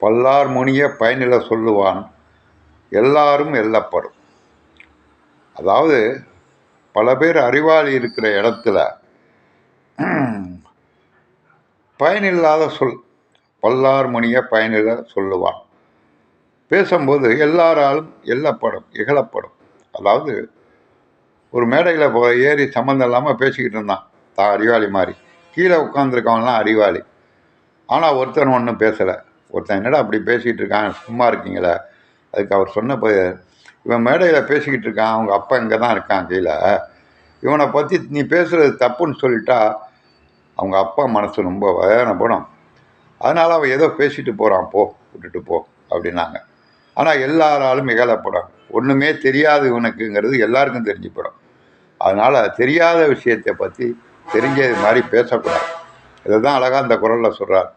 பல்லார் முனிய பயனில சொல்லுவான் எல்லாரும் எல்லப்படும். அதாவது பல பேர் அறிவாளி இருக்கிற இடத்துல பயனில்லாத சொல் பல்லார் முனிய பயனில சொல்லுவான். பேசும்போது எல்லாராலும் எல்லப்படும், இகழப்படும். அதாவது ஒரு மேடையில் ஏறி சம்மந்தம் இல்லாமல் பேசிக்கிட்டு இருந்தான், தான் அறிவாளி மாதிரி. கீழே உட்காந்துருக்கவன்லாம் அறிவாளி. ஆனால் ஒருத்தன் ஒன்றும் பேசலை. ஒருத்தன் என்னடா அப்படி பேசிக்கிட்டு இருக்கான், சும்மா இருக்கீங்களே. அதுக்கு அவர் சொன்ன இவன் மேடையில் பேசிக்கிட்டு இருக்கான், அவங்க அப்பா இங்கே தான் இருக்கான் கீழே. இவனை பற்றி நீ பேசுகிறது தப்புன்னு சொல்லிட்டா அவங்க அப்பா மனசு ரொம்ப வேதனைப்படும். அதனால் அவன் ஏதோ பேசிட்டு போகிறான், போ விட்டுட்டு போ அப்படின்னாங்க. ஆனால் எல்லாராலும் இகழப்படும். ஒன்றுமே தெரியாது இவனுக்குங்கிறது எல்லாருக்கும் தெரிஞ்சுப்படும். அதனால் தெரியாத விஷயத்தை பற்றி தெரிஞ்சது மாதிரி பேசக்கூடாது. இதை தான் அழகாக அந்த குரலில் சொல்கிறார்.